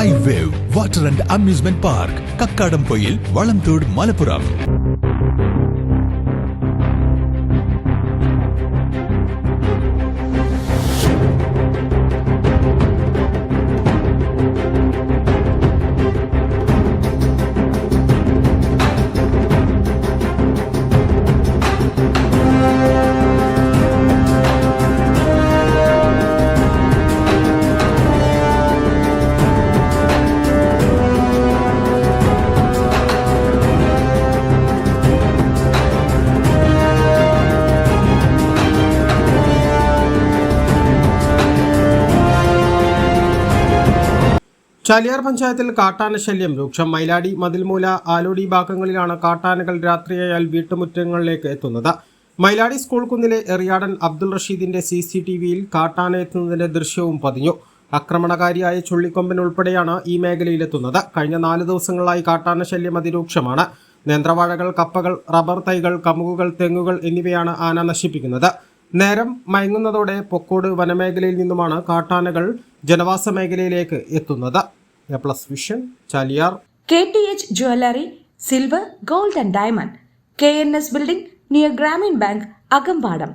Sky Wave Water and Amusement Park, Kakkadampoyil, Valamthood, Malappuram. Chaliyar പഞ്ചായത്തിൽ കാട്ടാന ശല്യം രൂക്ഷം. മൈലാടി, മതിൽമൂല, ആലോടി ഭാഗങ്ങളിലാണ് കാട്ടാനകൾ രാത്രിയായാൽ വീട്ടുമുറ്റങ്ങളിലേക്ക് എത്തുന്നത്. മൈലാടി സ്കൂൾ കുന്നിലെ എറിയാടൻ അബ്ദുൾ റഷീദിന്റെ CCTVയിൽ കാട്ടാന എത്തുന്നതിന്റെ ദൃശ്യവും പതിഞ്ഞു. ആക്രമണകാരിയായ ചുള്ളിക്കൊമ്പൻ ഉൾപ്പെടെയാണ് ഈ മേഖലയിലെത്തുന്നത്. കഴിഞ്ഞ 4 ദിവസങ്ങളായി കാട്ടാന ശല്യം അതിരൂക്ഷമാണ്. നേന്ത്രവാഴകൾ, കപ്പകൾ, റബ്ബർ തൈകൾ, കമുകുകൾ, തെങ്ങുകൾ എന്നിവയാണ് ആന നശിപ്പിക്കുന്നത്. നേരം മയങ്ങുന്നതോടെ പൊക്കോട് വനമേഖലയിൽ നിന്നുമാണ് കാട്ടാനകൾ ജനവാസ മേഖലയിലേക്ക് എത്തുന്നത്. Vision, Chaliyar. KTH Jewelry, Silver, Gold and Diamond, KNS Building near Grameen Bank, Agampadam.